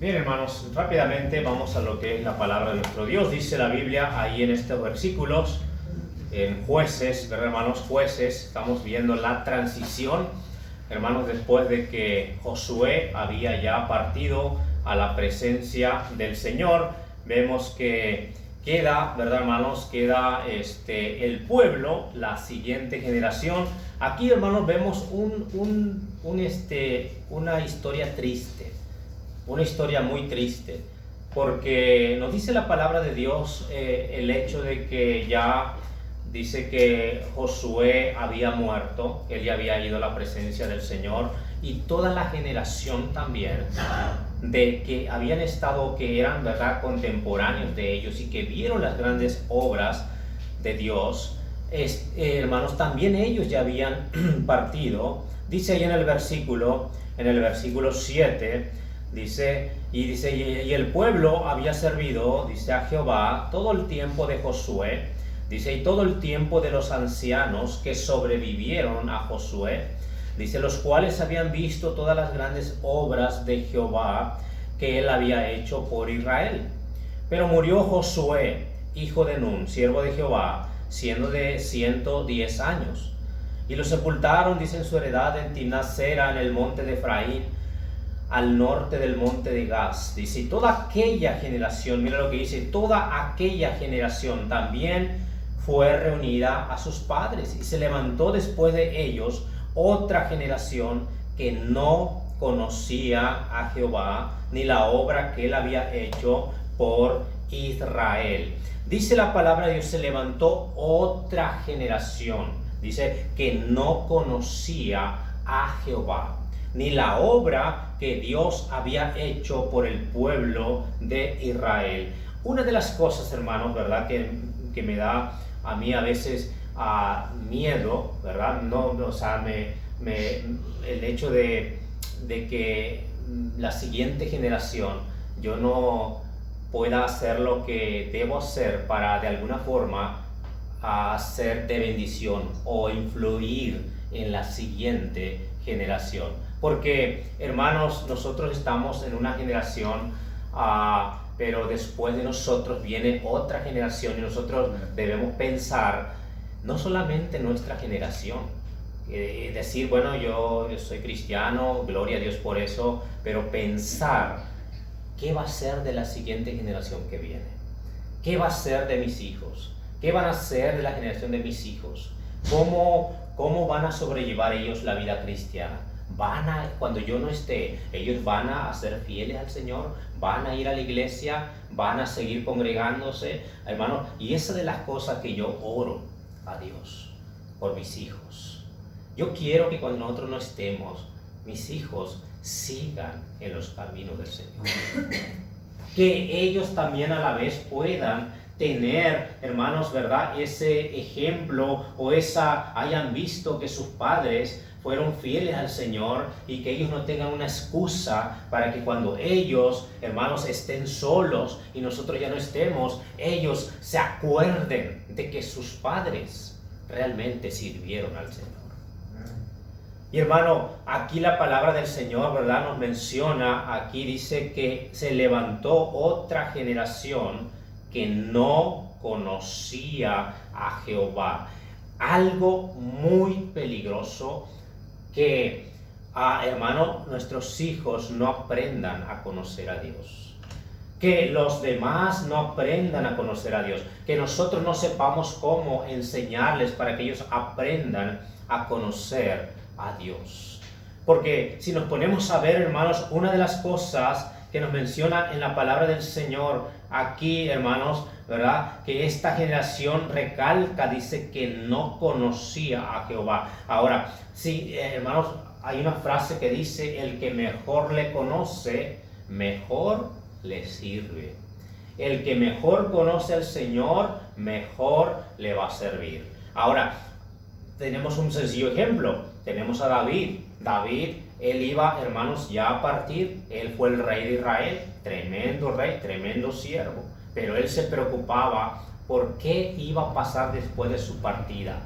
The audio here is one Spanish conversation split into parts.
Bien, hermanos, rápidamente vamos a lo que es la palabra de nuestro Dios. Dice la Biblia ahí en estos versículos, en Jueces, ¿verdad, hermanos? Jueces, estamos viendo la transición, hermanos, después de que Josué había ya partido a la presencia del Señor. Vemos que queda, ¿verdad, hermanos? Queda el pueblo, la siguiente generación. Aquí, hermanos, vemos una historia triste. Una historia muy triste, porque nos dice la palabra de Dios el hecho de que ya dice que Josué había muerto, que él ya había ido a la presencia del Señor, y toda la generación también de que habían estado, que eran, ¿verdad?, contemporáneos de ellos y que vieron las grandes obras de Dios, hermanos, también ellos ya habían partido. Dice ahí en el versículo 7, Dice, y el pueblo había servido, dice, a Jehová todo el tiempo de Josué, dice, y todo el tiempo de los ancianos que sobrevivieron a Josué, dice, los cuales habían visto todas las grandes obras de Jehová que él había hecho por Israel. Pero murió Josué, hijo de Nun, siervo de Jehová, siendo de 110 años. Y lo sepultaron, dice, en su heredad en Timnat-Sera, en el monte de Efraín, al norte del monte de Gaz. Dice, y toda aquella generación, mira lo que dice, toda aquella generación también fue reunida a sus padres, y se levantó después de ellos otra generación que no conocía a Jehová, ni la obra que él había hecho por Israel. Dice la palabra de Dios, se levantó otra generación, dice, que no conocía a Jehová, ni la obra que Dios había hecho por el pueblo de Israel. Una de las cosas, hermanos, ¿verdad?, que me da a mí a veces miedo, ¿verdad? El hecho de que la siguiente generación yo no pueda hacer lo que debo hacer para de alguna forma ser de bendición o influir en la siguiente generación. Porque, hermanos, nosotros estamos en una generación, pero después de nosotros viene otra generación, y nosotros debemos pensar no solamente en nuestra generación, decir, bueno, yo soy cristiano, gloria a Dios por eso, pero pensar qué va a ser de la siguiente generación que viene, qué va a ser de mis hijos, qué van a ser de la generación de mis hijos, cómo van a sobrellevar ellos la vida cristiana. Cuando yo no esté, ellos van a ser fieles al Señor, van a ir a la iglesia, van a seguir congregándose, hermano. Y esa de las cosas que yo oro a Dios por mis hijos. Yo quiero que cuando nosotros no estemos, mis hijos sigan en los caminos del Señor. Que ellos también a la vez puedan tener, hermanos, ¿verdad?, ese ejemplo o hayan visto que sus padres fueron fieles al Señor, y que ellos no tengan una excusa para que cuando ellos, hermanos, estén solos y nosotros ya no estemos, ellos se acuerden de que sus padres realmente sirvieron al Señor. Y hermano, aquí la palabra del Señor, ¿verdad?, nos menciona, aquí dice que se levantó otra generación que no conocía a Jehová. Algo muy peligroso, que, hermano, nuestros hijos no aprendan a conocer a Dios. Que los demás no aprendan a conocer a Dios. Que nosotros no sepamos cómo enseñarles para que ellos aprendan a conocer a Dios. Porque si nos ponemos a ver, hermanos, una de las cosas que nos menciona en la palabra del Señor aquí, hermanos, ¿verdad?, que esta generación recalca, dice que no conocía a Jehová. Ahora, sí, hermanos, hay una frase que dice, el que mejor le conoce, mejor le sirve. El que mejor conoce al Señor, mejor le va a servir. Ahora, tenemos un sencillo ejemplo. Tenemos a David. David, él iba, hermanos, ya a partir. Él fue el rey de Israel, tremendo rey, tremendo siervo. Pero él se preocupaba por qué iba a pasar después de su partida.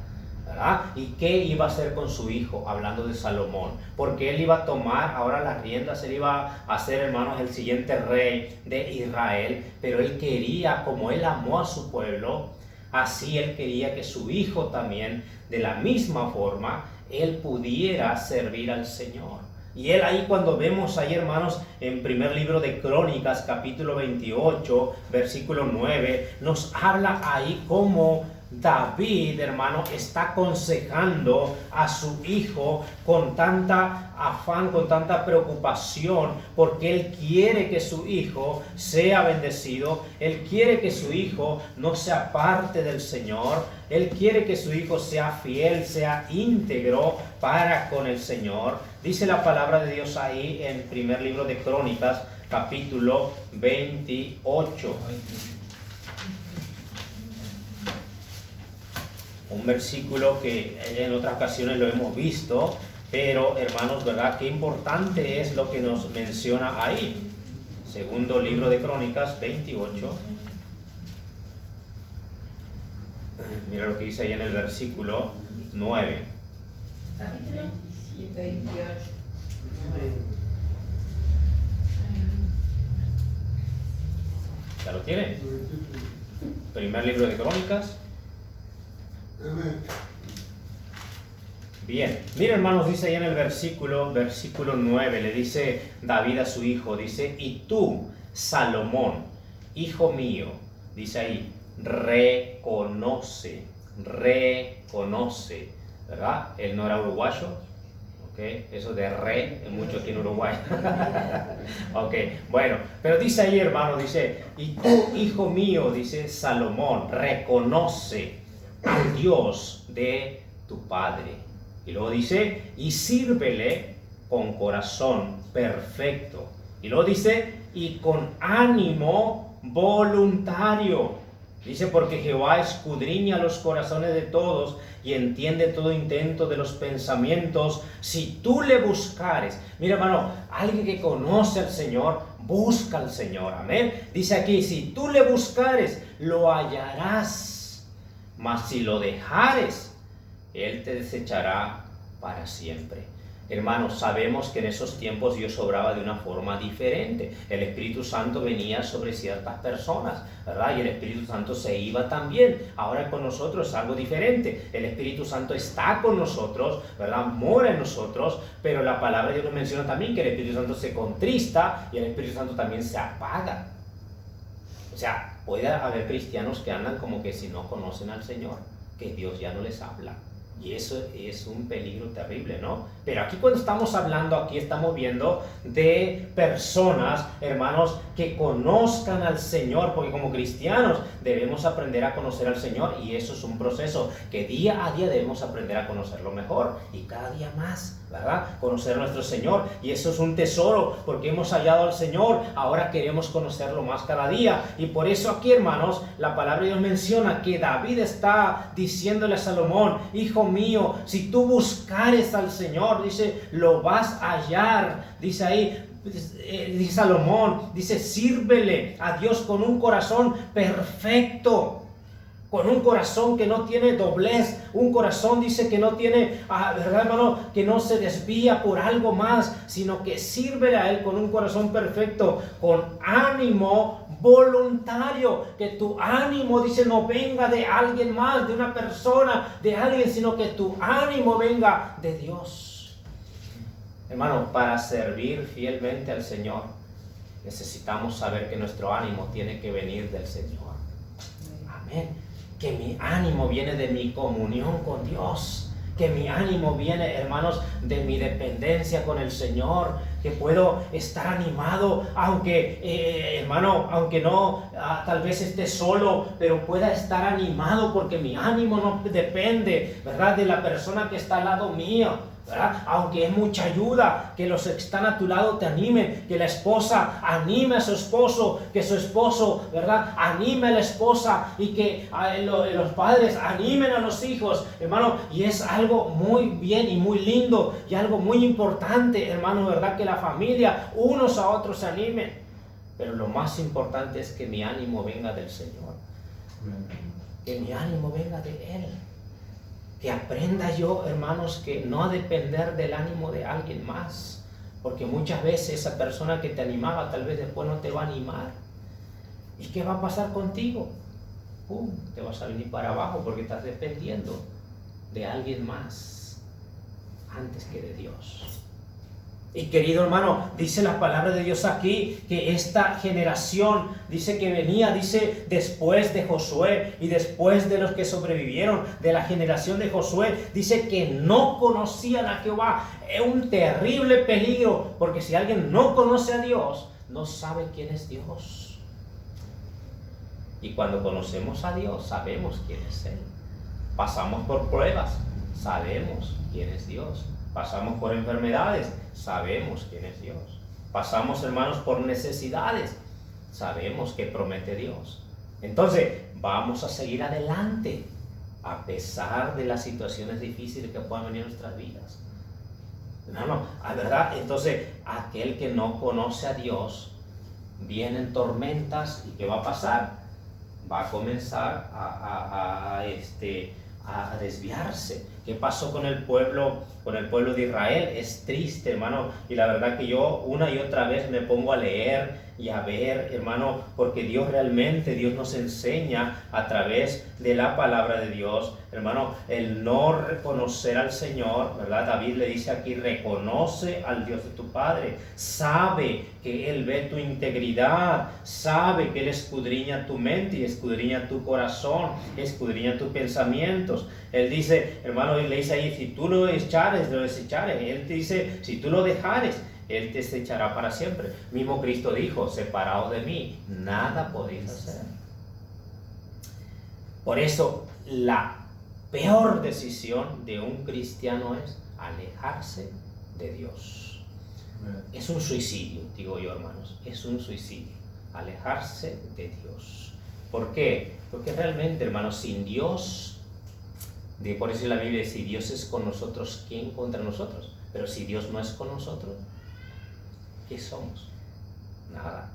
¿verdad? ¿Y qué iba a hacer con su hijo? Hablando de Salomón. Porque él iba a tomar ahora las riendas, él iba a ser, hermanos, el siguiente rey de Israel. Pero él quería, como él amó a su pueblo, así él quería que su hijo también, de la misma forma, él pudiera servir al Señor. Y él ahí, cuando vemos ahí, hermanos, en primer libro de Crónicas, capítulo 28, versículo 9, nos habla ahí cómo David, hermano, está aconsejando a su hijo con tanta afán, con tanta preocupación, porque él quiere que su hijo sea bendecido, él quiere que su hijo no se aparte del Señor, él quiere que su hijo sea fiel, sea íntegro para con el Señor. Dice la palabra de Dios ahí en primer libro de Crónicas, capítulo 28. Un versículo que en otras ocasiones lo hemos visto, pero hermanos, ¿verdad? Qué importante es lo que nos menciona ahí. Segundo libro de Crónicas 28. Mira lo que dice ahí en el versículo 9. Capítulo 28. ¿Ya lo tiene? Primer libro de Crónicas. Bien, mira, hermanos, dice ahí en el versículo 9, le dice David a su hijo, dice: y tú, Salomón, hijo mío, dice ahí, reconoce, ¿verdad? Él no era uruguayo, ¿ok? Eso de re es mucho aquí en Uruguay. Ok, bueno, pero dice ahí, hermano, dice: y tú, hijo mío, dice Salomón, reconoce al Dios de tu padre. Y luego dice: y sírvele con corazón perfecto. Y luego dice: y con ánimo voluntario. Dice: porque Jehová escudriña los corazones de todos y entiende todo intento de los pensamientos. Si tú le buscares. Mira, hermano, alguien que conoce al Señor, busca al Señor. Amén. Dice aquí: si tú le buscares, lo hallarás. Mas si lo dejares, Él te desechará para siempre. Hermanos, sabemos que en esos tiempos Dios obraba de una forma diferente. El Espíritu Santo venía sobre ciertas personas, ¿verdad? Y el Espíritu Santo se iba también. Ahora con nosotros es algo diferente. El Espíritu Santo está con nosotros, ¿verdad? Mora en nosotros, pero la palabra de Dios nos menciona también que el Espíritu Santo se contrista y el Espíritu Santo también se apaga. O sea, puede haber cristianos que andan como que si no conocen al Señor, que Dios ya no les habla. Y eso es un peligro terrible, ¿no? Pero aquí, cuando estamos hablando, aquí estamos viendo de personas, hermanos, que conozcan al Señor, porque como cristianos debemos aprender a conocer al Señor, y eso es un proceso que día a día debemos aprender a conocerlo mejor, y cada día más, ¿verdad? Conocer a nuestro Señor, y eso es un tesoro, porque hemos hallado al Señor, ahora queremos conocerlo más cada día. Y por eso aquí, hermanos, la palabra de Dios menciona que David está diciéndole a Salomón: hijo mío, si tú buscares al Señor, dice, lo vas a hallar. Dice ahí, dice Salomón, dice: sírvele a Dios con un corazón perfecto, con un corazón que no tiene doblez, un corazón, dice, que no tiene, ¿verdad, hermano? Que no se desvía por algo más, sino que sírvele a Él con un corazón perfecto, con ánimo voluntario. Que tu ánimo, dice, no venga de alguien más, de una persona, de alguien, sino que tu ánimo venga de Dios. Hermano, para servir fielmente al Señor, necesitamos saber que nuestro ánimo tiene que venir del Señor. Amén. Que mi ánimo viene de mi comunión con Dios, que mi ánimo viene, hermanos, de mi dependencia con el Señor, que puedo estar animado, aunque, hermano, aunque no, tal vez esté solo, pero pueda estar animado, porque mi ánimo no depende, ¿verdad?, de la persona que está al lado mío, ¿verdad? Aunque es mucha ayuda que los que están a tu lado te animen, que la esposa anime a su esposo, que su esposo, ¿verdad?, anime a la esposa, y que los padres animen a los hijos, hermano. Y es algo muy bien y muy lindo y algo muy importante, hermano, ¿verdad?, que la familia unos a otros se animen. Pero lo más importante es que mi ánimo venga del Señor, que mi ánimo venga de Él. Que aprenda yo, hermanos, que no a depender del ánimo de alguien más. Porque muchas veces esa persona que te animaba tal vez después no te va a animar. ¿Y qué va a pasar contigo? Te vas a venir para abajo porque estás dependiendo de alguien más antes que de Dios. Y querido hermano, dice la palabra de Dios aquí que esta generación dice que venía, dice después de Josué y después de los que sobrevivieron de la generación de Josué, dice que no conocían a Jehová. Es un terrible peligro, porque si alguien no conoce a Dios, no sabe quién es Dios. Y cuando conocemos a Dios, sabemos quién es Él. Pasamos por pruebas, sabemos quién es Dios. Pasamos por enfermedades, sabemos quién es Dios. Pasamos, hermanos, por necesidades, sabemos que promete Dios. Entonces, vamos a seguir adelante, a pesar de las situaciones difíciles que puedan venir en nuestras vidas. Hermano, ¿a verdad? Entonces, aquel que no conoce a Dios, vienen tormentas, ¿y qué va a pasar? Va a comenzar a desviarse. ¿Qué pasó con el pueblo de Israel? Es triste, hermano, y la verdad que yo una y otra vez me pongo a leer y a ver, hermano, porque Dios nos enseña a través de la palabra de Dios, hermano, el no reconocer al Señor, ¿verdad? David le dice aquí, reconoce al Dios de tu Padre, sabe que Él ve tu integridad, sabe que Él escudriña tu mente y escudriña tu corazón, escudriña tus pensamientos. Él dice, hermano, Él le dice ahí, si tú lo echares, lo desechares. Él te dice, si tú lo dejares, Él te desechará para siempre. Mismo Cristo dijo, separados de mí, nada podéis hacer. Por eso, la peor decisión de un cristiano es alejarse de Dios. Es un suicidio, digo yo, hermanos, es un suicidio, alejarse de Dios. ¿Por qué? Porque realmente, hermanos, sin Dios, por eso la Biblia dice, si Dios es con nosotros, ¿quién contra nosotros? Pero si Dios no es con nosotros, ¿qué somos? Nada.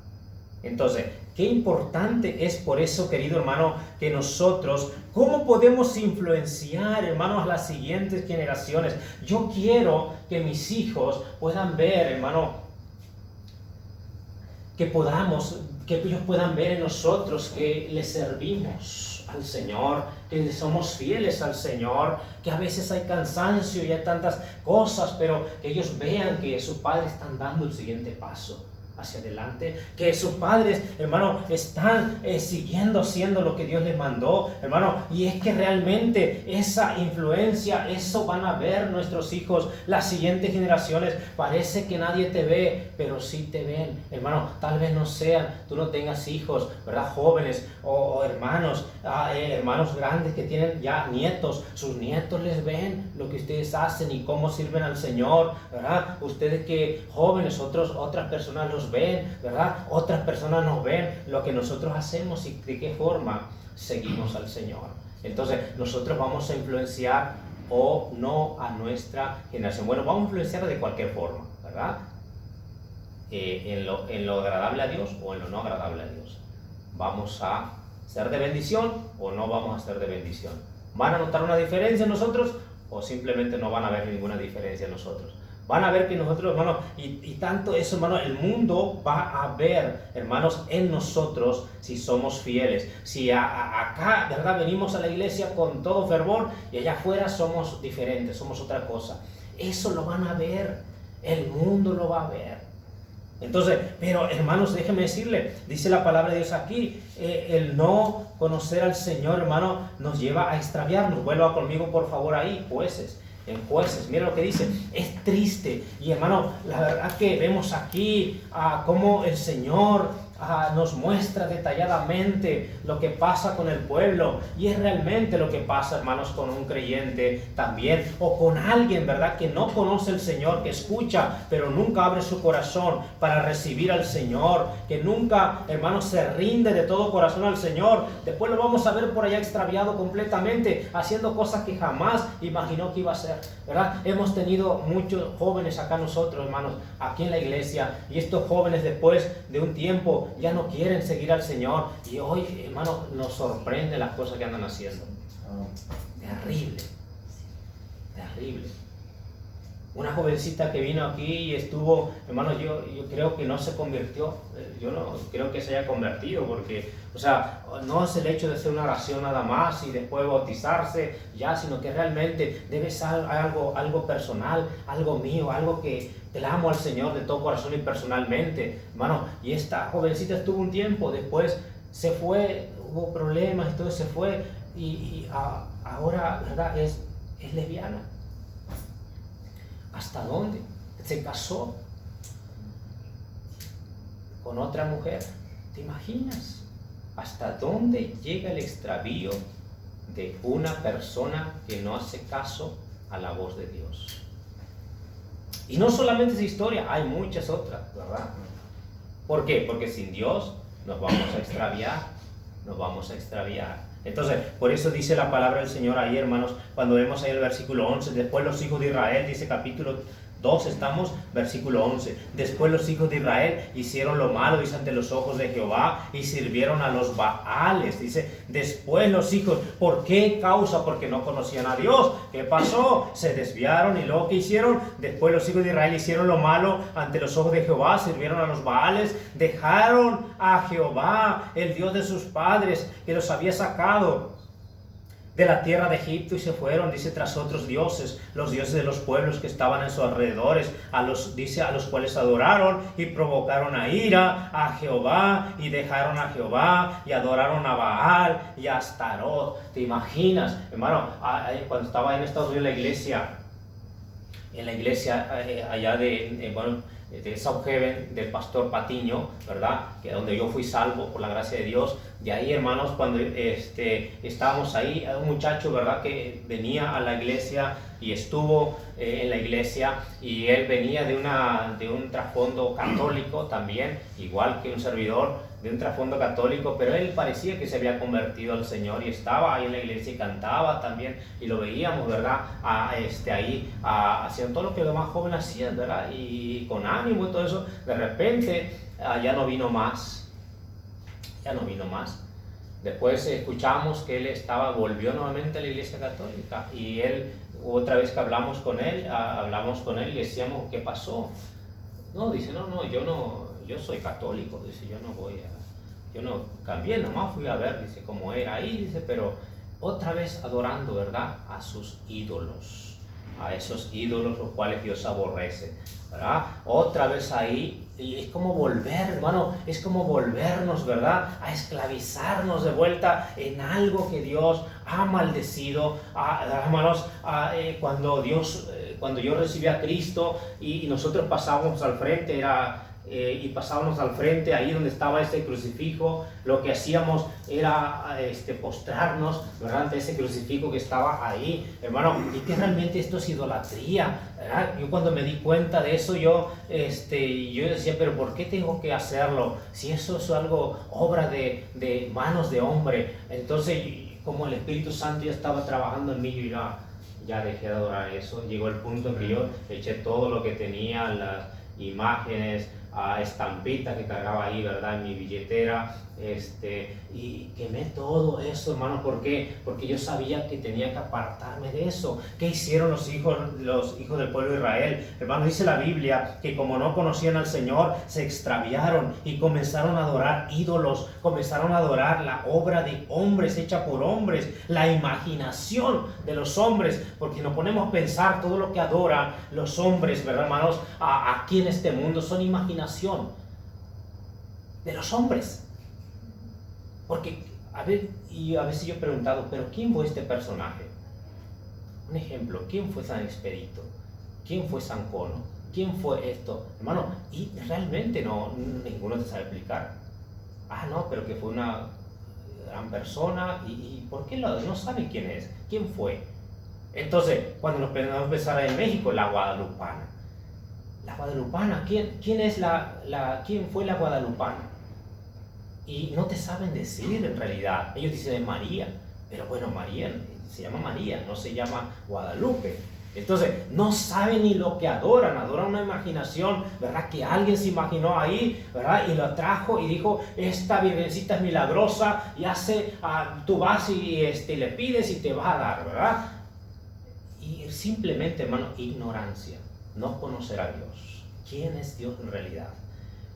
Entonces, qué importante es por eso, querido hermano, que nosotros, ¿cómo podemos influenciar, hermanos, a las siguientes generaciones? Yo quiero que mis hijos puedan ver, hermano, que ellos puedan ver en nosotros que les servimos al Señor, que somos fieles al Señor, que a veces hay cansancio y hay tantas cosas, pero que ellos vean que sus padres están dando el siguiente paso hacia adelante, que sus padres, hermano, están siguiendo haciendo lo que Dios les mandó, hermano, y es que realmente esa influencia, eso van a ver nuestros hijos, las siguientes generaciones. Parece que nadie te ve, pero sí te ven, hermano. Tal vez no sean, tú no tengas hijos, ¿verdad? Jóvenes o hermanos, hermanos grandes que tienen ya nietos, sus nietos les ven lo que ustedes hacen y cómo sirven al Señor, ¿verdad? Ustedes que jóvenes, otras personas los ven, ¿verdad? Otras personas nos ven lo que nosotros hacemos y de qué forma seguimos al Señor. Entonces, nosotros vamos a influenciar o no a nuestra generación. Bueno, vamos a influenciar de cualquier forma, ¿verdad? En lo agradable a Dios o en lo no agradable a Dios. ¿Vamos a ser de bendición o no vamos a ser de bendición? ¿Van a notar una diferencia en nosotros o simplemente no van a ver ninguna diferencia en nosotros? Van a ver que nosotros, hermanos, y tanto eso, hermano, el mundo va a ver, hermanos, en nosotros si somos fieles. Si acá, ¿verdad? Venimos a la iglesia con todo fervor y allá afuera somos diferentes, somos otra cosa. Eso lo van a ver, el mundo lo va a ver. Entonces, pero hermanos, déjenme decirle, dice la palabra de Dios aquí, el no conocer al Señor, hermano, nos lleva a extraviarnos. Vuelva conmigo, por favor, ahí, Jueces. En Jueces, mira lo que dice, es triste. Y hermano, la verdad que vemos aquí cómo el Señor nos muestra detalladamente lo que pasa con el pueblo, y es realmente lo que pasa, hermanos, con un creyente también, o con alguien, ¿verdad?, que no conoce al Señor, que escucha, pero nunca abre su corazón para recibir al Señor, que nunca, hermanos, se rinde de todo corazón al Señor. Después lo vamos a ver por allá extraviado completamente, haciendo cosas que jamás imaginó que iba a hacer, ¿verdad? Hemos tenido muchos jóvenes acá nosotros, hermanos, aquí en la iglesia, y estos jóvenes después de un tiempo ya no quieren seguir al Señor, y hoy, hermano, nos sorprende las cosas que andan haciendo. Terrible. Terrible. Una jovencita que vino aquí y estuvo, hermano, yo creo que no se convirtió, yo no creo que se haya convertido, porque, o sea, no es el hecho de hacer una oración nada más y después bautizarse ya, sino que realmente debe ser algo personal, algo mío, algo que le amo al Señor de todo corazón y personalmente, hermano. Y esta jovencita estuvo un tiempo, después se fue, hubo problemas y todo se fue, y ahora, ¿verdad? Es lesbiana. ¿Hasta dónde? Se casó con otra mujer. ¿Te imaginas? ¿Hasta dónde llega el extravío de una persona que no hace caso a la voz de Dios? Y no solamente esa historia, hay muchas otras, ¿verdad? ¿Por qué? Porque sin Dios nos vamos a extraviar, nos vamos a extraviar. Entonces, por eso dice la palabra del Señor ahí, hermanos, cuando vemos ahí el versículo 11, después los hijos de Israel, dice capítulo 2 estamos, versículo 11, después los hijos de Israel hicieron lo malo, dice, ante los ojos de Jehová, y sirvieron a los Baales, dice, después los hijos, ¿por qué causa? Porque no conocían a Dios. ¿Qué pasó? Se desviaron, y luego ¿qué hicieron? Después los hijos de Israel hicieron lo malo ante los ojos de Jehová, sirvieron a los Baales, dejaron a Jehová, el Dios de sus padres, que los había sacado de la tierra de Egipto, y se fueron, dice, tras otros dioses, los dioses de los pueblos que estaban en sus alrededores, a los cuales adoraron y provocaron a ira a Jehová, y dejaron a Jehová y adoraron a Baal y a Astarot. ¿Te imaginas, hermano? Cuando estaba en Estados Unidos en la iglesia allá de South Haven, del pastor Patiño, ¿verdad? Que donde yo fui salvo por la gracia de Dios. De ahí, hermanos, cuando estábamos ahí, un muchacho, ¿verdad? Que venía a la iglesia y estuvo en la iglesia, y él venía de un trasfondo católico también, igual que un servidor, de un trasfondo católico, pero él parecía que se había convertido al Señor y estaba ahí en la iglesia y cantaba también, y lo veíamos, ¿verdad? Ahí haciendo todo lo que los más jóvenes hacían, ¿verdad? Y con ánimo y todo eso. De repente ya no vino más. Después escuchamos que él volvió nuevamente a la iglesia católica, y él, otra vez que hablamos con él y decíamos, ¿qué pasó? No, dice, yo soy católico, dice, yo no cambié, nomás fui a ver, dice, cómo era ahí, dice, pero otra vez adorando, ¿verdad? A sus ídolos, a esos ídolos los cuales Dios aborrece, ¿verdad? Otra vez ahí, y es como volver, hermano, es como volvernos, ¿verdad? A esclavizarnos de vuelta en algo que Dios ha maldecido. Hermanos, cuando yo recibí a Cristo y nosotros pasábamos al frente, ahí donde estaba ese crucifijo, lo que hacíamos era postrarnos, ¿verdad? Ante ese crucifijo que estaba ahí, hermano, y que realmente esto es idolatría, ¿verdad? Yo cuando me di cuenta de eso, yo decía, pero ¿por qué tengo que hacerlo? Si eso es algo, obra de manos de hombre. Entonces, como el Espíritu Santo ya estaba trabajando en mí, yo ya dejé de adorar eso. Llegó el punto en que yo eché todo lo que tenía, las imágenes, estampitas que cargaba ahí, ¿verdad? En mi billetera, y quemé todo eso, hermano. ¿Por qué? Porque yo sabía que tenía que apartarme de eso. ¿Qué hicieron los hijos del pueblo de Israel? Hermano, dice la Biblia que como no conocían al Señor, se extraviaron y comenzaron a adorar ídolos, comenzaron a adorar la obra de hombres, hecha por hombres, la imaginación de los hombres, porque nos ponemos a pensar todo lo que adoran los hombres, ¿verdad, hermanos? Aquí en este mundo son imaginación de los hombres. Porque, a veces yo he preguntado, ¿pero quién fue este personaje? Un ejemplo, ¿quién fue San Expedito? ¿Quién fue San Cono? ¿Quién fue esto? Hermano, y realmente ninguno te sabe explicar. No, pero que fue una gran persona, y ¿por qué no sabe quién es? ¿Quién fue? Entonces, cuando nos empezamos a pensar en México, la guadalupana. La guadalupana, ¿quién fue la guadalupana? Y no te saben decir en realidad. Ellos dicen María, pero bueno, María se llama María, no se llama Guadalupe. Entonces, no saben ni lo que adoran una imaginación, ¿verdad? Que alguien se imaginó ahí, ¿verdad? Y lo trajo y dijo, esta virgencita es milagrosa, y tú vas y le pides y te va a dar, ¿verdad? y simplemente, hermano, ignorancia, no conocer a Dios. ¿Quién es Dios en realidad?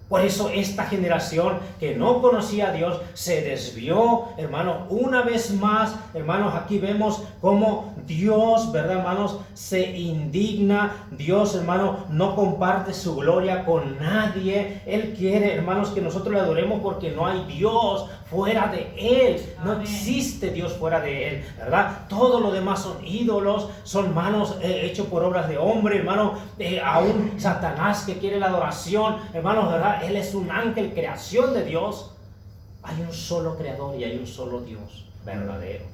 Por eso esta generación que no conocía a Dios se desvió, hermano, una vez más. Hermanos, aquí vemos cómo Dios, ¿verdad, hermanos? Se indigna. Dios, hermano, no comparte su gloria con nadie. Él quiere, hermanos, que nosotros le adoremos porque no hay Dios fuera de Él. No existe Dios fuera de Él, ¿verdad? Todo lo demás son ídolos, son manos hechos por obras de hombre, hermano. Aún Satanás que quiere la adoración, hermanos, ¿verdad? Él es un ángel, creación de Dios. Hay un solo creador y hay un solo Dios verdadero.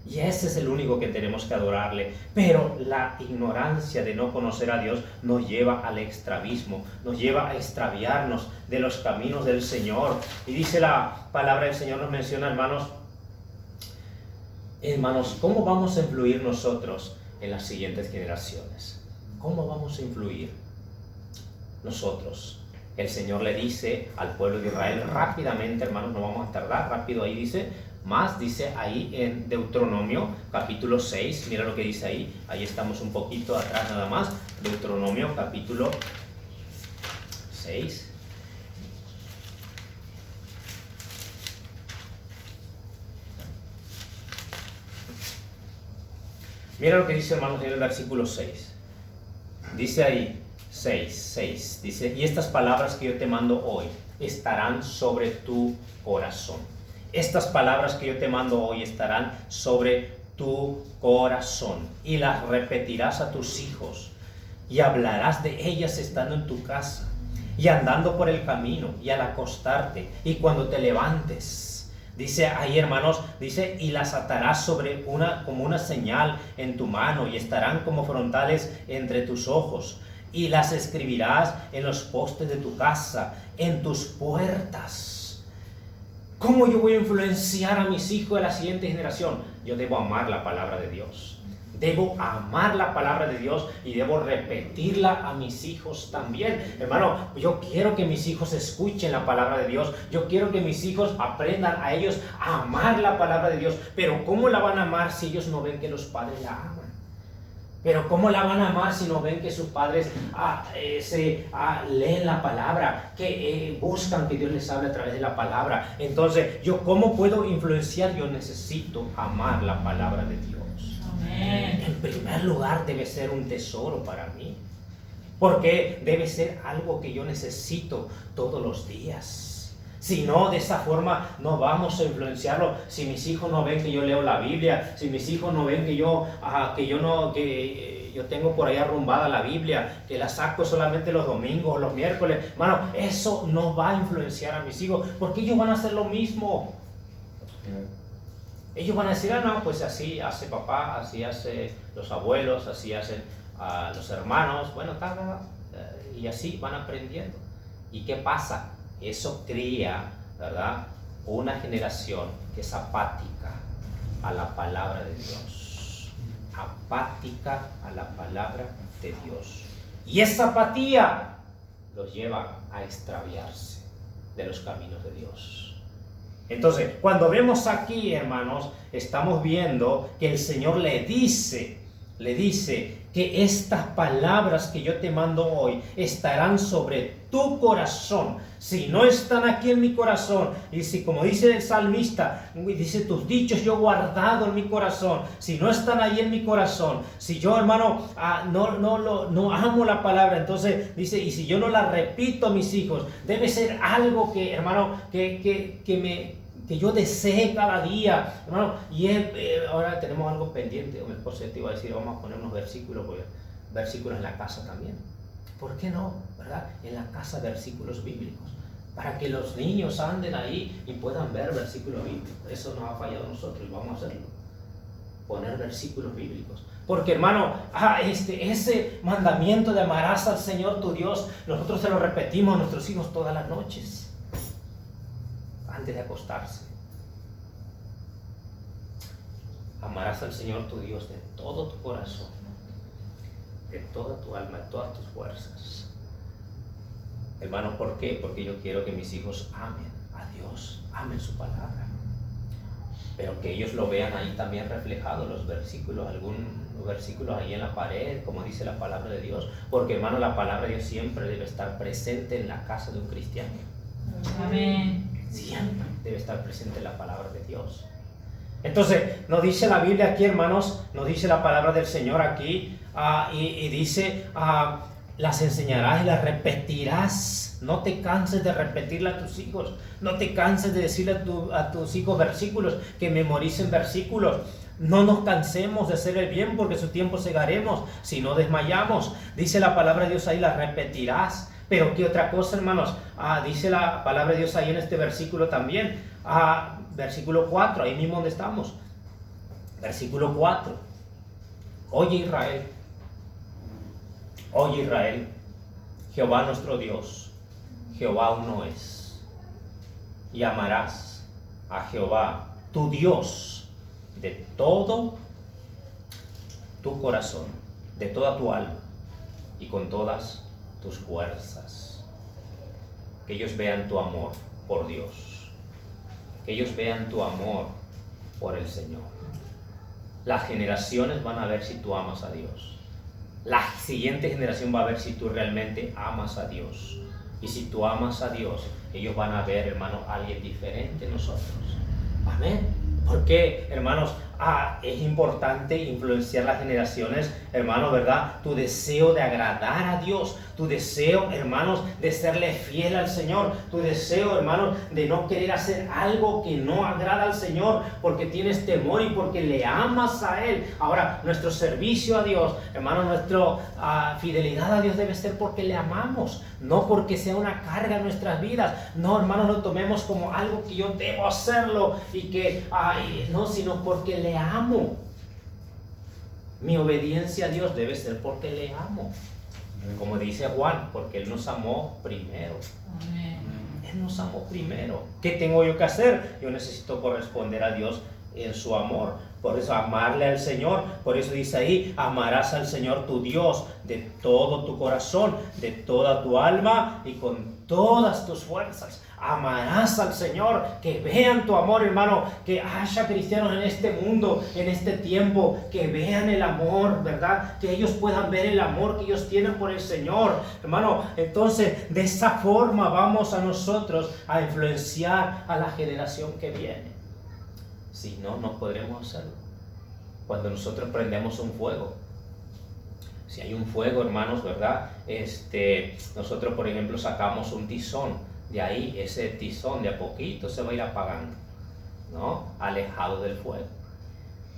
Y ese es el único que tenemos que adorarle. Pero la ignorancia de no conocer a Dios nos lleva al extravismo, nos lleva a extraviarnos de los caminos del Señor. Y dice la palabra del Señor, nos menciona, hermanos, ¿cómo vamos a influir nosotros en las siguientes generaciones? ¿Cómo vamos a influir nosotros? El Señor le dice al pueblo de Israel rápidamente, hermanos, no vamos a tardar, rápido ahí dice ahí en Deuteronomio capítulo 6, mira lo que dice ahí estamos un poquito atrás nada más, Deuteronomio capítulo 6. Mira lo que dice, hermanos, en el versículo 6. Dice ahí, 6, dice, y estas palabras que yo te mando hoy estarán sobre tu corazón. Estas palabras que yo te mando hoy estarán sobre tu corazón y las repetirás a tus hijos y hablarás de ellas estando en tu casa y andando por el camino y al acostarte y cuando te levantes. Dice ahí, hermanos, dice, y las atarás como una señal en tu mano y estarán como frontales entre tus ojos y las escribirás en los postes de tu casa, en tus puertas. ¿Cómo yo voy a influenciar a mis hijos de la siguiente generación? Yo debo amar la palabra de Dios. Debo amar la palabra de Dios y debo repetirla a mis hijos también. Hermano, yo quiero que mis hijos escuchen la palabra de Dios. Yo quiero que mis hijos aprendan a ellos a amar la palabra de Dios. Pero ¿cómo la van a amar si ellos no ven que los padres la aman? Pero ¿cómo la van a amar si no ven que sus padres leen la palabra, que buscan que Dios les hable a través de la palabra? Entonces, ¿yo cómo puedo influenciar? Yo necesito amar la palabra de Dios. Amén. En primer lugar, debe ser un tesoro para mí, porque debe ser algo que yo necesito todos los días. Si no, de esa forma no vamos a influenciarlo. Si mis hijos no ven que yo leo la Biblia, si mis hijos no ven que yo tengo por ahí arrumbada la Biblia, que la saco solamente los domingos o los miércoles, hermano, eso no va a influenciar a mis hijos, porque ellos van a hacer lo mismo. Ellos van a decir, no, pues así hace papá, así hace los abuelos, así hacen los hermanos, bueno, y así van aprendiendo. ¿Y qué pasa? Eso cría, ¿verdad?, una generación que es apática a la palabra de Dios. Apática a la palabra de Dios. Y esa apatía los lleva a extraviarse de los caminos de Dios. Entonces, cuando vemos aquí, hermanos, estamos viendo que el Señor le dice que estas palabras que yo te mando hoy estarán sobre tu corazón. Si no están aquí en mi corazón, y si, como dice el salmista, dice, tus dichos yo he guardado en mi corazón, si no están ahí en mi corazón, si yo, hermano, no amo la palabra, entonces dice, y si yo no la repito a mis hijos, debe ser algo que, hermano, que yo desee cada día, hermano. Y ahora tenemos algo pendiente. Mi esposa te iba a decir, vamos a poner unos versículos en la casa también. ¿Por qué no? ¿Verdad? En la casa versículos bíblicos, para que los niños anden ahí y puedan ver versículos bíblicos. Eso nos ha fallado a nosotros y vamos a hacerlo. Poner versículos bíblicos. Porque, hermano, ese mandamiento de amarás al Señor tu Dios, nosotros se lo repetimos a nuestros hijos todas las noches antes de acostarse. Amarás al Señor tu Dios de todo tu corazón, de toda tu alma, de todas tus fuerzas. Hermano, ¿por qué? Porque yo quiero que mis hijos amen a Dios, amen su palabra. pero que ellos lo vean ahí también reflejado, los versículos, algunos versículos ahí en la pared, como dice la palabra de Dios, porque hermano, la palabra de Dios siempre debe estar presente en la casa de un cristiano. Amén. Siempre debe estar presente la palabra de Dios. Entonces, nos dice la Biblia aquí, hermanos, nos dice la palabra del Señor aquí, y dice, las enseñarás y las repetirás. No te canses de repetirle a tus hijos, no te canses de decirle a tus hijos versículos, que memoricen versículos. No nos cansemos de hacer el bien, porque su tiempo segaremos si no desmayamos. Dice la palabra de Dios ahí, las repetirás. Pero ¿qué otra cosa, hermanos? Dice la palabra de Dios ahí en este versículo también. Versículo 4, ahí mismo donde estamos. Versículo 4. Oye Israel, Jehová nuestro Dios, Jehová uno es. Y amarás a Jehová, tu Dios, de todo tu corazón, de toda tu alma y con todas tus fuerzas. Que ellos vean tu amor por Dios, que ellos vean tu amor por el Señor. Las generaciones van a ver si tú amas a Dios. La siguiente generación va a ver si tú realmente amas a Dios. Y si tú amas a Dios, ellos van a ver, hermano, a alguien diferente en nosotros. Amén. Porque, hermanos, es importante influenciar las generaciones, hermanos, ¿verdad? Tu deseo de agradar a Dios, tu deseo, hermanos, de serle fiel al Señor, tu deseo, hermanos, de no querer hacer algo que no agrada al Señor, porque tienes temor y porque le amas a Él. Ahora, nuestro servicio a Dios, hermanos, nuestra fidelidad a Dios debe ser porque le amamos, no porque sea una carga en nuestras vidas. No, hermanos, lo tomemos como algo que yo debo hacerlo y que, no, sino porque le amo. Mi obediencia a Dios debe ser porque le amo. Como dice Juan, porque Él nos amó primero. Amén. Él nos amó primero. ¿Qué tengo yo que hacer? Yo necesito corresponder a Dios en su amor. Por eso amarle al Señor. Por eso dice ahí, amarás al Señor tu Dios de todo tu corazón, de toda tu alma y con todas tus fuerzas. Amarás al Señor, que vean tu amor, hermano, que haya cristianos en este mundo, en este tiempo, que vean el amor, ¿verdad? Que ellos puedan ver el amor que ellos tienen por el Señor, hermano. Entonces, de esa forma vamos a nosotros a influenciar a la generación que viene. Si no, no podremos hacerlo. Cuando nosotros prendemos un fuego, si hay un fuego, hermanos, ¿verdad? Nosotros, por ejemplo, sacamos un tizón. De ahí, ese tizón de a poquito se va a ir apagando, ¿no? Alejado del fuego.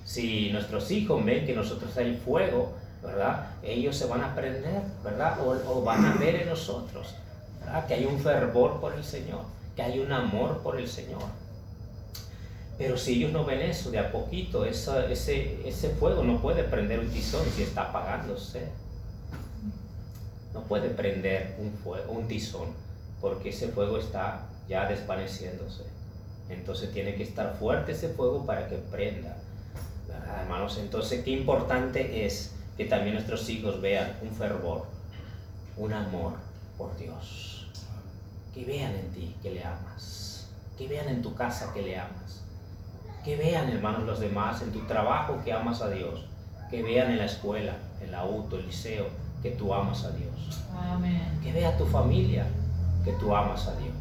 Si nuestros hijos ven que nosotros hay fuego, ¿verdad? Ellos se van a prender, ¿verdad? O van a ver en nosotros, ¿verdad? Que hay un fervor por el Señor, que hay un amor por el Señor. Pero si ellos no ven eso, de a poquito, ese fuego no puede prender un tizón si está apagándose. No puede prender un tizón, porque ese fuego está ya desvaneciéndose. Entonces tiene que estar fuerte ese fuego para que prenda, ¿verdad, hermanos? Entonces, qué importante es que también nuestros hijos vean un fervor, un amor por Dios. Que vean en ti que le amas, que vean en tu casa que le amas, que vean, hermanos, los demás en tu trabajo que amas a Dios, que vean en la escuela, en el auto, el liceo, que tú amas a Dios. Amén. Que vea tu familia que tú amas a Dios.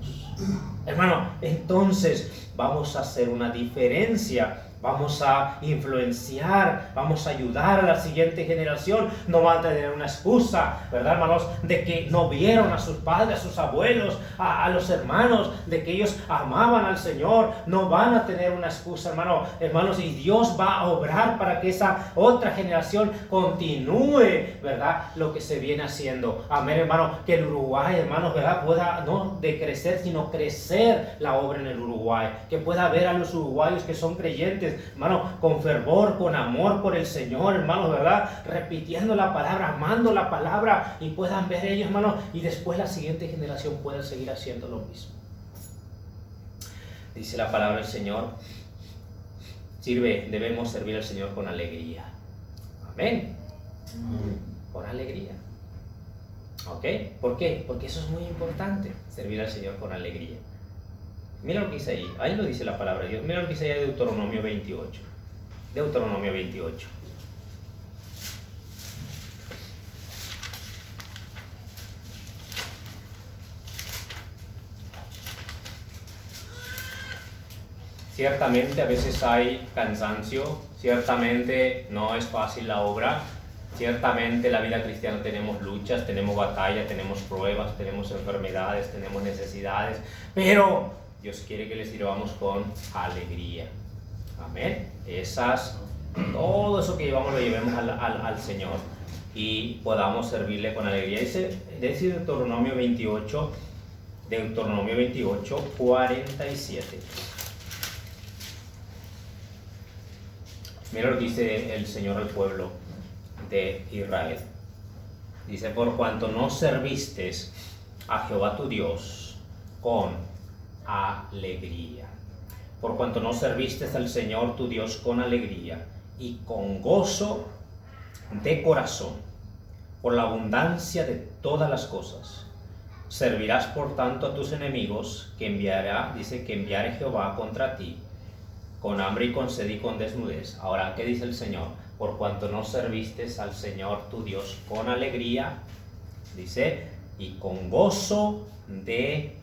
Hermano, entonces vamos a hacer una diferencia, vamos a influenciar, vamos a ayudar a la siguiente generación. No van a tener una excusa, ¿verdad, hermanos? De que no vieron a sus padres, a sus abuelos, a los hermanos, de que ellos amaban al Señor. No van a tener una excusa, hermanos, y Dios va a obrar para que esa otra generación continúe, ¿verdad? Lo que se viene haciendo. Amén, hermano, que el Uruguay, hermanos, ¿verdad? Pueda no decrecer, sino crecer la obra en el Uruguay, que pueda ver a los uruguayos que son creyentes, hermano, con fervor, con amor por el Señor, hermanos, ¿verdad? Repitiendo la palabra, amando la palabra, y puedan ver ellos, hermanos, y después la siguiente generación pueda seguir haciendo lo mismo. Dice la palabra del Señor, debemos servir al Señor con alegría. Amén. Con alegría. ¿Ok? ¿Por qué? Porque eso es muy importante, servir al Señor con alegría. Mira lo que dice ahí. Ahí lo dice la palabra de Dios. Mira lo que dice ahí de Deuteronomio 28. Deuteronomio 28. Ciertamente a veces hay cansancio, ciertamente no es fácil la obra, ciertamente la vida cristiana tenemos luchas, tenemos batallas, tenemos pruebas, tenemos enfermedades, tenemos necesidades, pero Dios quiere que le sirvamos con alegría. Amén. Todo eso que llevamos lo llevemos al Señor y podamos servirle con alegría. Dice Deuteronomio 28, 47. Mira lo que dice el Señor al pueblo de Israel. Dice, por cuanto no serviste a Jehová tu Dios con alegría. Por cuanto no serviste al Señor tu Dios con alegría y con gozo de corazón, por la abundancia de todas las cosas. Servirás por tanto a tus enemigos que enviará Jehová contra ti, con hambre y con sed y con desnudez. Ahora, ¿qué dice el Señor? Por cuanto no serviste al Señor tu Dios con alegría, dice, y con gozo de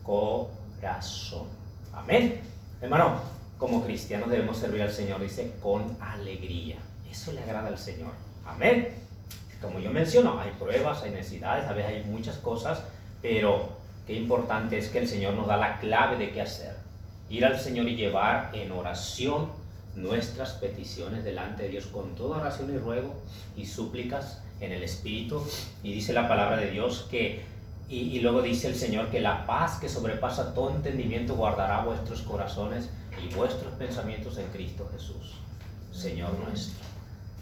corazón. Amén. Hermano, como cristianos debemos servir al Señor, dice, con alegría. Eso le agrada al Señor. Amén. Como yo menciono, hay pruebas, hay necesidades, a veces hay muchas cosas, pero qué importante es que el Señor nos da la clave de qué hacer. Ir al Señor y llevar en oración nuestras peticiones delante de Dios con toda oración y ruego y súplicas en el Espíritu. Y dice la palabra de Dios que, y luego dice el Señor que la paz que sobrepasa todo entendimiento guardará vuestros corazones y vuestros pensamientos en Cristo Jesús, Señor nuestro.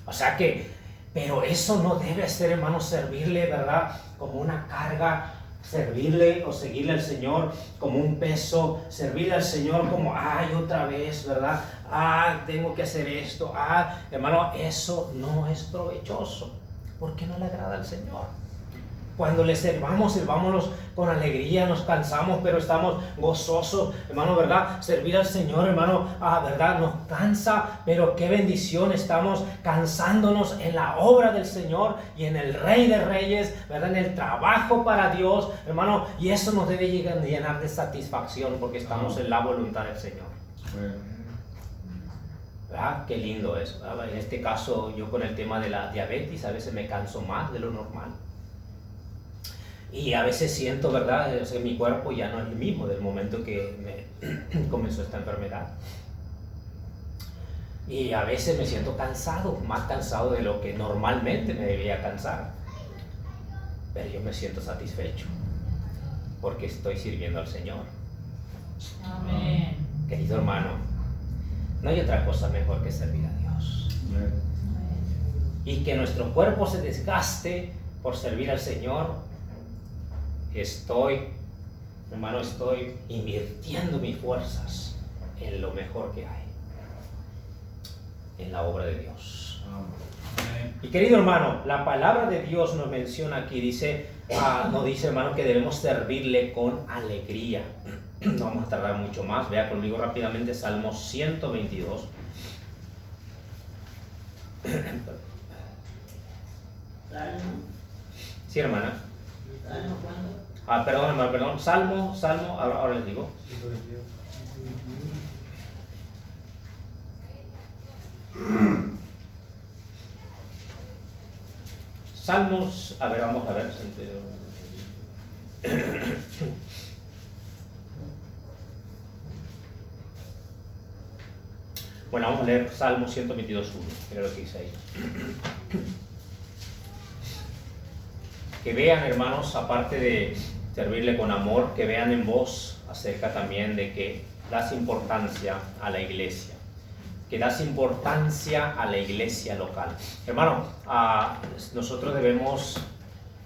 O sea que, pero eso no debe ser, hermanos, servirle, ¿verdad?, como una carga, servirle o seguirle al Señor como un peso, servirle al Señor como, ay, otra vez, ¿verdad? Tengo que hacer esto. Hermano, eso no es provechoso, porque no le agrada al Señor. Cuando le sirvámonos con alegría, nos cansamos, pero estamos gozosos, hermano, ¿verdad? Servir al Señor, hermano, ¿verdad? Nos cansa, pero qué bendición, estamos cansándonos en la obra del Señor y en el Rey de Reyes, ¿verdad? En el trabajo para Dios, hermano, y eso nos debe llenar de satisfacción porque estamos en la voluntad del Señor. ¿Verdad? Qué lindo es, ¿verdad? En este caso, yo con el tema de la diabetes, a veces me canso más de lo normal. Y a veces siento, ¿verdad?, o sea, mi cuerpo ya no es el mismo del momento que me comenzó esta enfermedad. Y a veces me siento cansado, más cansado de lo que normalmente me debía cansar. Pero yo me siento satisfecho porque estoy sirviendo al Señor. Amén. Querido hermano, no hay otra cosa mejor que servir a Dios. Amén. Y que nuestro cuerpo se desgaste por servir al Señor. Estoy invirtiendo mis fuerzas en lo mejor que hay, en la obra de Dios. Amén. Y querido hermano, la palabra de Dios nos menciona aquí, nos dice, hermano, que debemos servirle con alegría. No vamos a tardar mucho más. Vea conmigo rápidamente Salmo 122. Sí, hermana. Perdón, hermano, perdón. Salmo, ahora les digo. Salmos, vamos a ver. Bueno, vamos a leer Salmo 122.1. Mira lo que dice ahí. Que vean, hermanos, aparte de servirle con amor, que vean en vos acerca también de que das importancia a la iglesia. Que das importancia a la iglesia local. Hermano, nosotros debemos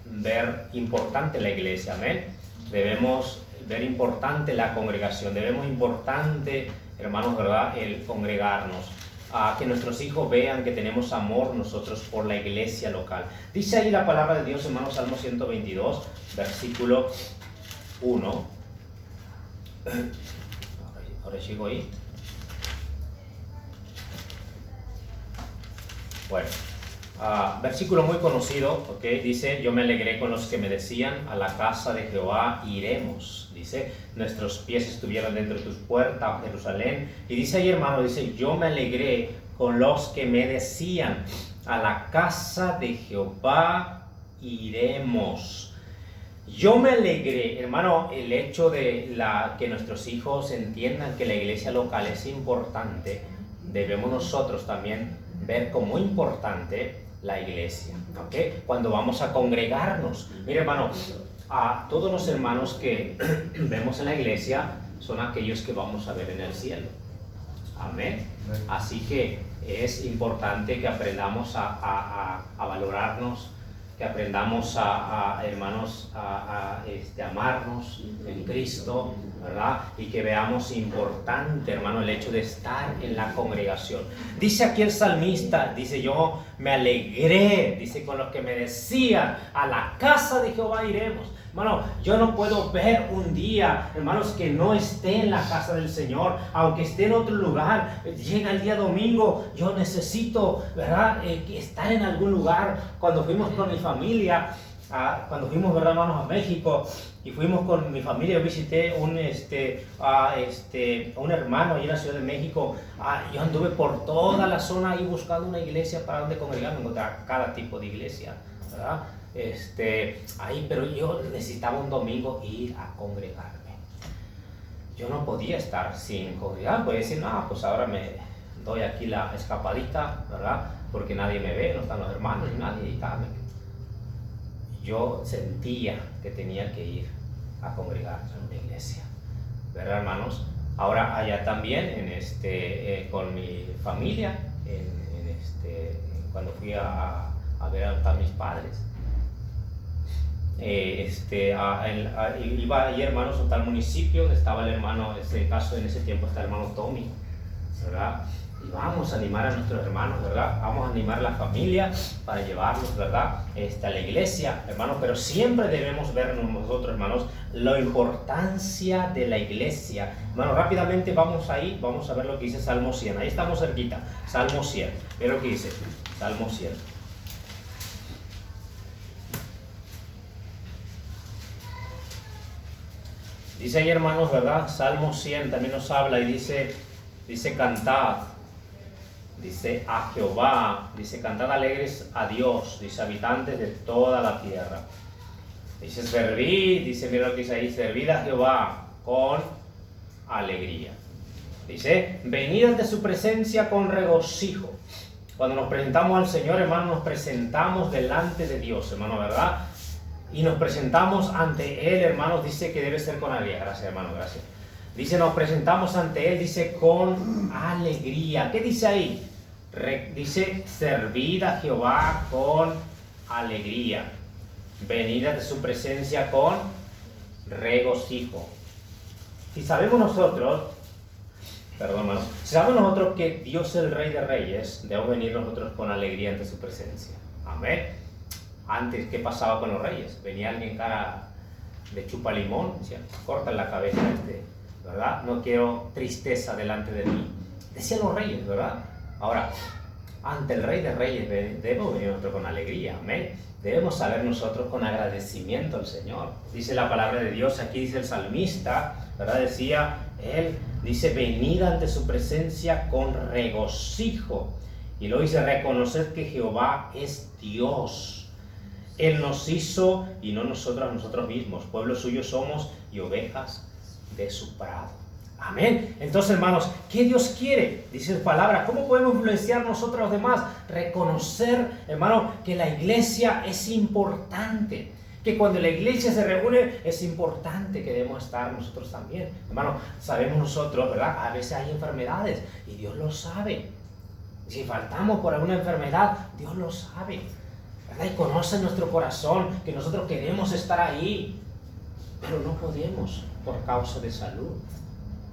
ver importante la iglesia, amén. Debemos ver importante la congregación. Debemos importante, hermanos, ¿verdad?, el congregarnos. Que nuestros hijos vean que tenemos amor nosotros por la iglesia local. Dice ahí la palabra de Dios, hermanos, Salmo 122, versículo 1. Ahora sigo ahí. Bueno, versículo muy conocido, ¿ok? Dice, yo me alegré con los que me decían, a la casa de Jehová iremos. Dice, nuestros pies estuvieron dentro de tus puertas, Jerusalén. Y dice ahí, hermano, dice, yo me alegré con los que me decían, a la casa de Jehová iremos. Yo me alegré, hermano, el hecho de que nuestros hijos entiendan que la iglesia local es importante. Debemos nosotros también ver como importante la iglesia, ¿ok? Cuando vamos a congregarnos. Mire, hermano, a todos los hermanos que vemos en la iglesia son aquellos que vamos a ver en el cielo. Amén. Así que es importante que aprendamos a valorarnos, que aprendamos hermanos, amarnos en Cristo, ¿verdad? Y que veamos importante, hermano, el hecho de estar en la congregación. Dice aquí el salmista, dice, yo me alegré, dice, con los que me decían, a la casa de Jehová iremos. Hermano, yo no puedo ver un día, hermanos, que no esté en la casa del Señor, aunque esté en otro lugar. Llega el día domingo, yo necesito, ¿verdad?, estar en algún lugar. Cuando fuimos con mi familia, cuando fuimos, ¿verdad, hermanos, a México, y fuimos con mi familia, yo visité un hermano allí en la Ciudad de México. Yo anduve por toda la zona ahí buscando una iglesia para donde congregarme, encontrar cada tipo de iglesia, ¿verdad? Pero yo necesitaba un domingo ir a congregarme. Yo no podía estar sin congregar, podía decir, no, pues ahora me doy aquí la escapadita, ¿verdad? Porque nadie me ve, no están los hermanos, ni nadie, y tal. Yo sentía que tenía que ir a congregarme en una iglesia, ¿verdad, hermanos? Ahora allá también, con mi familia, cuando fui a ver a mis padres, iba allí, hermanos, a un tal municipio donde estaba el hermano, en ese tiempo está el hermano Tommy, ¿verdad? Y vamos a animar a nuestros hermanos, ¿verdad? Vamos a animar a la familia para llevarlos, ¿verdad?, a la iglesia, hermanos. Pero siempre debemos ver nosotros, hermanos, la importancia de la iglesia. Hermanos, rápidamente vamos ahí, vamos a ver lo que dice Salmo 100. Ahí estamos cerquita, Salmo 100. Ve lo que dice, Salmo 100. Dice ahí, hermanos, ¿verdad? Salmo 100 también nos habla y dice cantad, dice a Jehová, dice cantad alegres a Dios, dice habitantes de toda la tierra. Dice servid, dice, mira lo que dice ahí, servid a Jehová con alegría. Dice, venid ante su presencia con regocijo. Cuando nos presentamos al Señor, hermano, nos presentamos delante de Dios, hermano, ¿verdad? Y nos presentamos ante Él, hermanos, dice que debe ser con alegría. Gracias, hermano, gracias. Dice, nos presentamos ante Él, dice, con alegría. ¿Qué dice ahí? Dice, servid a Jehová con alegría. Venid ante su presencia con regocijo. Si sabemos nosotros, hermanos, si sabemos nosotros que Dios es el Rey de Reyes, debemos venir nosotros con alegría ante su presencia. Amén. Antes, ¿qué pasaba con los reyes? Venía alguien cara de chupa limón, decía, corta la cabeza ¿verdad? No quiero tristeza delante de mí. Decían los reyes, ¿verdad? Ahora, ante el Rey de Reyes debemos venir nosotros con alegría, amén. Debemos saber nosotros con agradecimiento al Señor. Dice la palabra de Dios, aquí dice el salmista, ¿verdad? Decía, él dice, venid ante su presencia con regocijo. Y luego dice, reconocer que Jehová es Dios. Él nos hizo y no nosotros a nosotros mismos. Pueblo suyo somos y ovejas de su prado. Amén. Entonces, hermanos, ¿qué Dios quiere? Dice su palabra. ¿Cómo podemos influenciar nosotros a los demás? Reconocer, hermano, que la iglesia es importante. Que cuando la iglesia se reúne es importante que debemos estar nosotros también. Hermano, sabemos nosotros, ¿verdad? A veces hay enfermedades y Dios lo sabe. Si faltamos por alguna enfermedad, Dios lo sabe, ¿verdad? Y conoce nuestro corazón que nosotros queremos estar ahí, pero no podemos por causa de salud.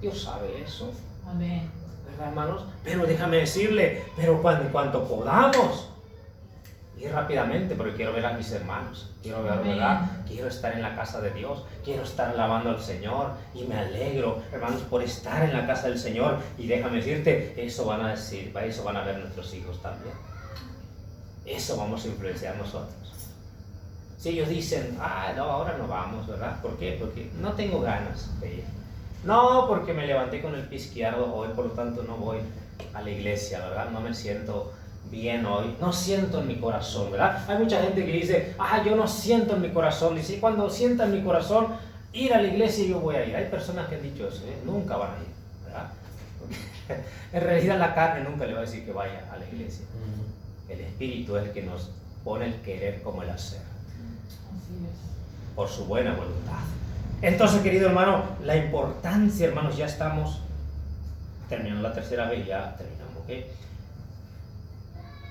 Dios sabe eso. Amén. ¿Verdad, hermanos? Pero déjame decirle, pero cuando podamos, ir rápidamente porque quiero ver a mis hermanos, quiero ver, ¿verdad? Quiero estar en la casa de Dios, quiero estar alabando al Señor y me alegro, hermanos, por estar en la casa del Señor. Y déjame decirte, eso van a decir, eso van a ver nuestros hijos también. Eso vamos a influenciar nosotros. Si ellos dicen, no, ahora no vamos, ¿verdad? ¿Por qué? Porque no tengo ganas de ir. No, porque me levanté con el pie izquierdo hoy, por lo tanto no voy a la iglesia, ¿verdad? No me siento bien hoy, no siento en mi corazón, ¿verdad? Hay mucha gente que dice, yo no siento en mi corazón. Dice, cuando sienta en mi corazón ir a la iglesia, yo voy a ir. Hay personas que han dicho eso, nunca van a ir, ¿verdad? Porque en realidad la carne nunca le va a decir que vaya a la iglesia. El Espíritu es el que nos pone el querer como el hacer. Por su buena voluntad. Entonces, querido hermano, la importancia, hermanos, ya estamos terminando la tercera vez, ya terminamos, ¿ok?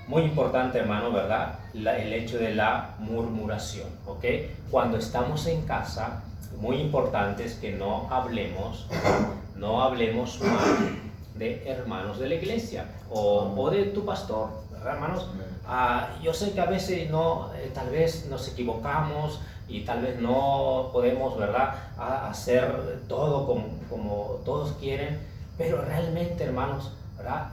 Muy importante, hermano, ¿verdad? El hecho de la murmuración, ¿ok? Cuando estamos en casa, muy importante es que no hablemos mal de hermanos de la iglesia o de tu pastor, ¿verdad, hermanos? Yo sé que a veces tal vez nos equivocamos y tal vez no podemos, ¿verdad?, hacer todo como todos quieren, pero realmente, hermanos, ¿verdad?,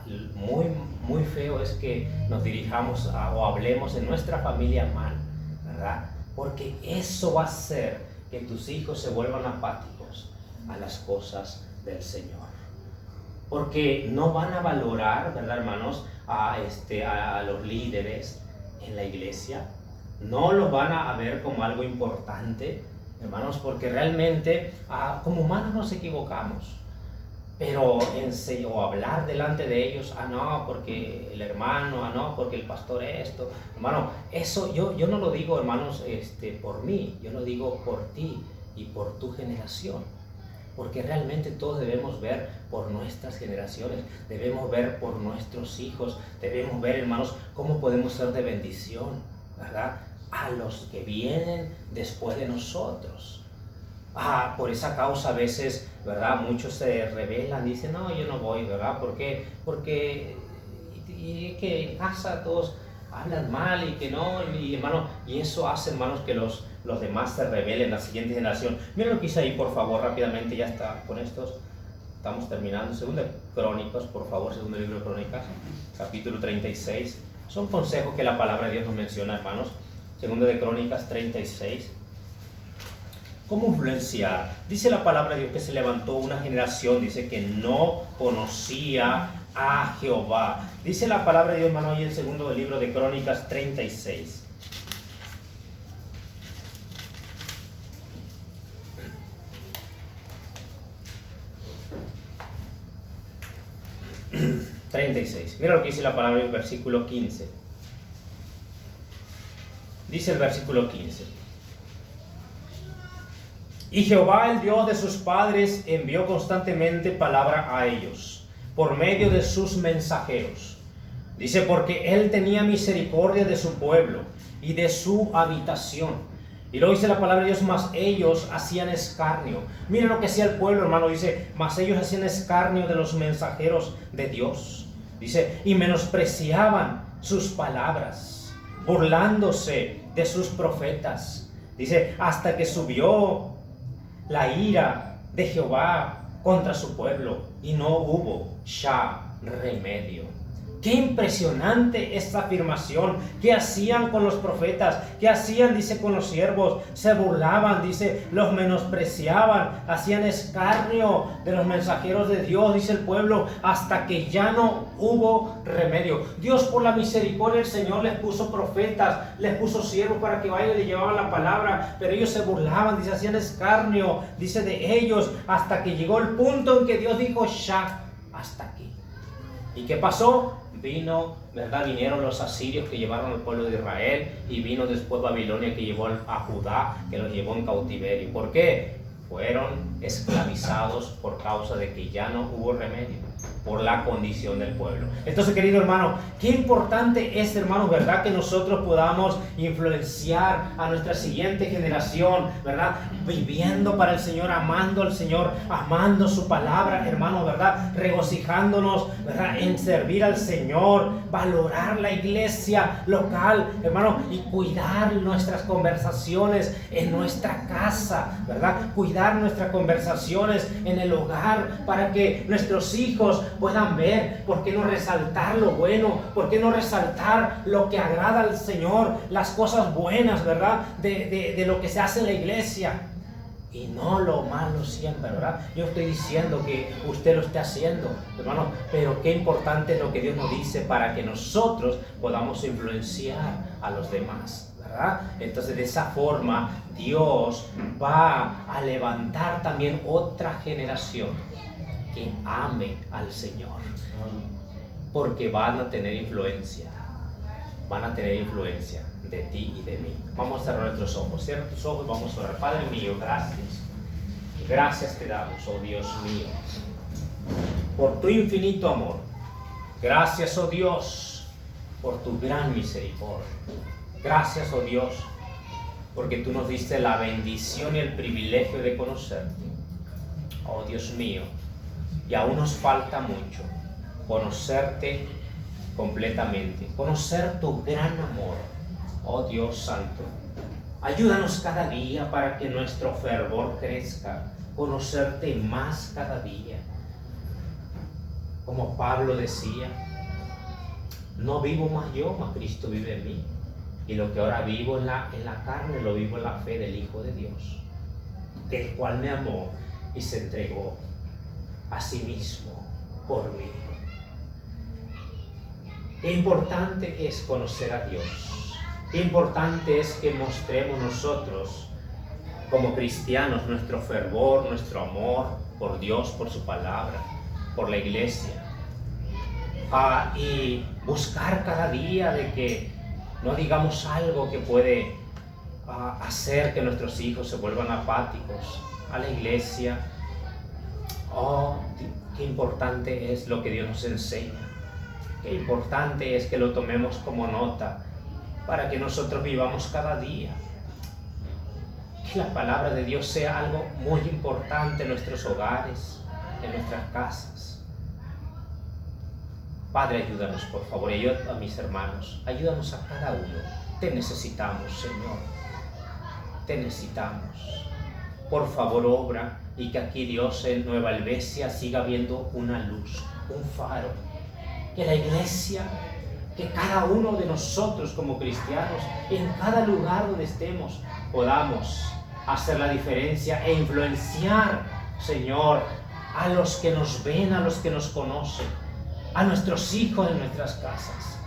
muy feo es que nos dirijamos o hablemos en nuestra familia mal, ¿verdad? Porque eso va a hacer que tus hijos se vuelvan apáticos a las cosas del Señor. Porque no van a valorar, ¿verdad, hermanos?, a los líderes en la iglesia. No los van a ver como algo importante, hermanos, porque realmente como humanos nos equivocamos. Pero o hablar delante de ellos, no, porque el hermano, no, porque el pastor esto. Hermano, eso yo no lo digo, hermanos, por mí, yo lo digo por ti y por tu generación. Porque realmente todos debemos ver por nuestras generaciones, debemos ver por nuestros hijos, debemos ver, hermanos, cómo podemos ser de bendición, ¿verdad?, a los que vienen después de nosotros. Por esa causa a veces, ¿verdad?, muchos se rebelan, dicen, no, yo no voy, ¿verdad? ¿Por qué? Porque que en casa todos hablan mal y que no, y hermano, y eso hace, hermanos, que los demás se rebelen, la siguiente generación. Miren lo que hice ahí, por favor, rápidamente, ya está, con estos estamos terminando. Segundo de Crónicas, por favor, segundo libro de Crónicas, capítulo 36. Son consejos que la palabra de Dios nos menciona, hermanos. Segundo de Crónicas 36. ¿Cómo influenciar? Dice la palabra de Dios que se levantó una generación, dice, que no conocía a Jehová. Dice la palabra de Dios, hermano, ahí en el segundo libro de Crónicas 36. 36. Mira lo que dice la palabra en el versículo 15. Dice el versículo 15. Y Jehová, el Dios de sus padres, envió constantemente palabra a ellos, por medio de sus mensajeros. Dice, porque él tenía misericordia de su pueblo y de su habitación. Y luego dice la palabra de Dios, mas ellos hacían escarnio. Miren lo que hacía el pueblo, hermano. Dice, mas ellos hacían escarnio de los mensajeros de Dios. Dice, y menospreciaban sus palabras, burlándose de sus profetas. Dice, hasta que subió la ira de Jehová contra su pueblo, y no hubo ya remedio. Qué impresionante esta afirmación. ¿Qué hacían con los profetas? ¿Qué hacían, dice, con los siervos? Se burlaban, dice, los menospreciaban, hacían escarnio de los mensajeros de Dios, dice el pueblo, hasta que ya no hubo remedio. Dios, por la misericordia del Señor, les puso profetas, les puso siervos para que vayan y le llevaban la palabra, pero ellos se burlaban, dice, hacían escarnio, dice, de ellos, hasta que llegó el punto en que Dios dijo, ya, hasta aquí. ¿Y qué pasó? Vinieron los asirios que llevaron al pueblo de Israel, y vino después Babilonia que llevó a Judá, que los llevó en cautiverio. ¿Por qué? Fueron esclavizados por causa de que ya no hubo remedio. por la condición del pueblo. Entonces, querido hermano, qué importante es, hermano, ¿verdad? Que nosotros podamos influenciar a nuestra siguiente generación, ¿verdad? Viviendo para el Señor, amando al Señor, amando su palabra, hermano, ¿verdad? Regocijándonos, ¿verdad? En servir al Señor, valorar la iglesia local, hermano, y cuidar nuestras conversaciones en nuestra casa, ¿verdad? Cuidar nuestras conversaciones en el hogar para que nuestros hijos puedan ver. ¿Por qué no resaltar lo bueno? ¿Por qué no resaltar lo que agrada al Señor? Las cosas buenas, ¿verdad? De lo que se hace en la iglesia. Y no lo malo siempre, ¿verdad? Yo estoy diciendo que usted lo esté haciendo, hermano, pero qué importante es lo que Dios nos dice para que nosotros podamos influenciar a los demás, ¿verdad? Entonces, de esa forma, Dios va a levantar también otra generación que ame al Señor, porque van a tener influencia de ti y de mí. Vamos a cerrar nuestros ojos, cierra tus ojos, vamos a orar. Padre mío, gracias te damos, oh Dios mío, por tu infinito amor. Gracias, oh Dios, por tu gran misericordia. Gracias, oh Dios, porque tú nos diste la bendición y el privilegio de conocerte, oh Dios mío. Y aún nos falta mucho conocerte completamente, conocer tu gran amor, oh Dios Santo. Ayúdanos cada día para que nuestro fervor crezca, conocerte más cada día. Como Pablo decía, no vivo más yo, mas Cristo vive en mí. Y lo que ahora vivo en la carne, lo vivo en la fe del Hijo de Dios, el cual me amó y se entregó a sí mismo por mí. Qué importante es conocer a Dios. Qué importante es que mostremos nosotros como cristianos nuestro fervor, nuestro amor por Dios, por su palabra, por la iglesia. Y buscar cada día de que no digamos algo que puede hacer que nuestros hijos se vuelvan apáticos a la iglesia. Oh, qué importante es lo que Dios nos enseña. Qué importante es que lo tomemos como nota para que nosotros vivamos cada día. Que la palabra de Dios sea algo muy importante en nuestros hogares, en nuestras casas. Padre, ayúdanos, por favor, y ayuda a mis hermanos. Ayúdanos a cada uno. Te necesitamos, Señor. Te necesitamos. Por favor, obra y que aquí, Dios, en Nueva Helvecia siga viendo una luz, un faro. Que la iglesia, que cada uno de nosotros como cristianos, en cada lugar donde estemos, podamos hacer la diferencia e influenciar, Señor, a los que nos ven, a los que nos conocen, a nuestros hijos en nuestras casas.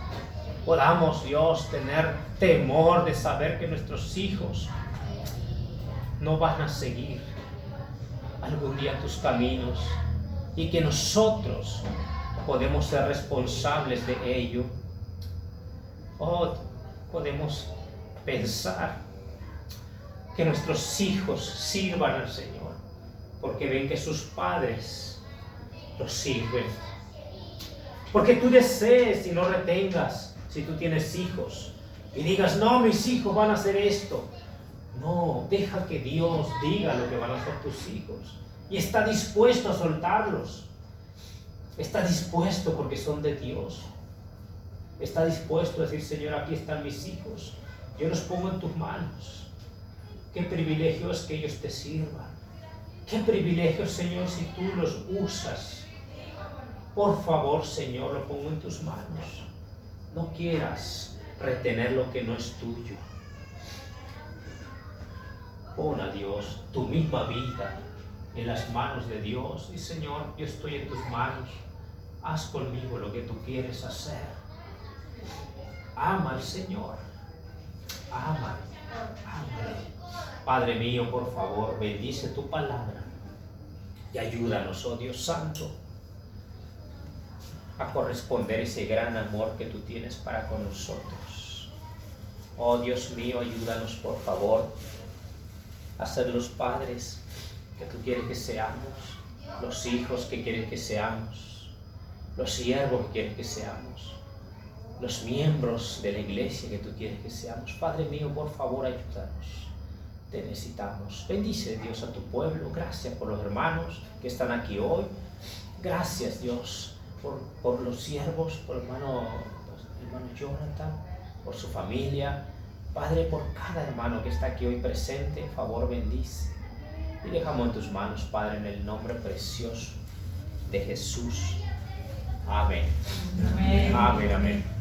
Podamos, Dios, tener temor de saber que nuestros hijos no van a seguir algún día tus caminos y que nosotros podemos ser responsables de ello. Oh, podemos pensar que nuestros hijos sirvan al Señor porque ven que sus padres los sirven. Porque tú desees y no retengas, si tú tienes hijos, y digas, no, mis hijos van a hacer esto. No, deja que Dios diga lo que van a hacer tus hijos. Y está dispuesto a soltarlos. Está dispuesto porque son de Dios. Está dispuesto a decir, Señor, aquí están mis hijos. Yo los pongo en tus manos. Qué privilegio es que ellos te sirvan. Qué privilegio, Señor, si tú los usas. Por favor, Señor, lo pongo en tus manos. No quieras retener lo que no es tuyo. Pon a Dios tu misma vida en las manos de Dios. Y Señor, yo estoy en tus manos. Haz conmigo lo que tú quieres hacer. Ama al Señor. Ama. Padre mío, por favor, bendice tu palabra. Y ayúdanos, oh Dios Santo, a corresponder ese gran amor que tú tienes para con nosotros. Oh Dios mío, ayúdanos, por favor, a ser los padres que tú quieres que seamos, los hijos que quieres que seamos. los siervos que quieres que seamos, los miembros de la iglesia que tú quieres que seamos. Padre mío, por favor, ayúdanos. Te necesitamos. Bendice, Dios, a tu pueblo. Gracias por los hermanos que están aquí hoy. Gracias, Dios, por los siervos, por hermano Jonathan, por su familia. Padre, por cada hermano que está aquí hoy presente, por favor, bendice. Y dejamos en tus manos, Padre, en el nombre precioso de Jesús. Amén. Amén. Amén, amén.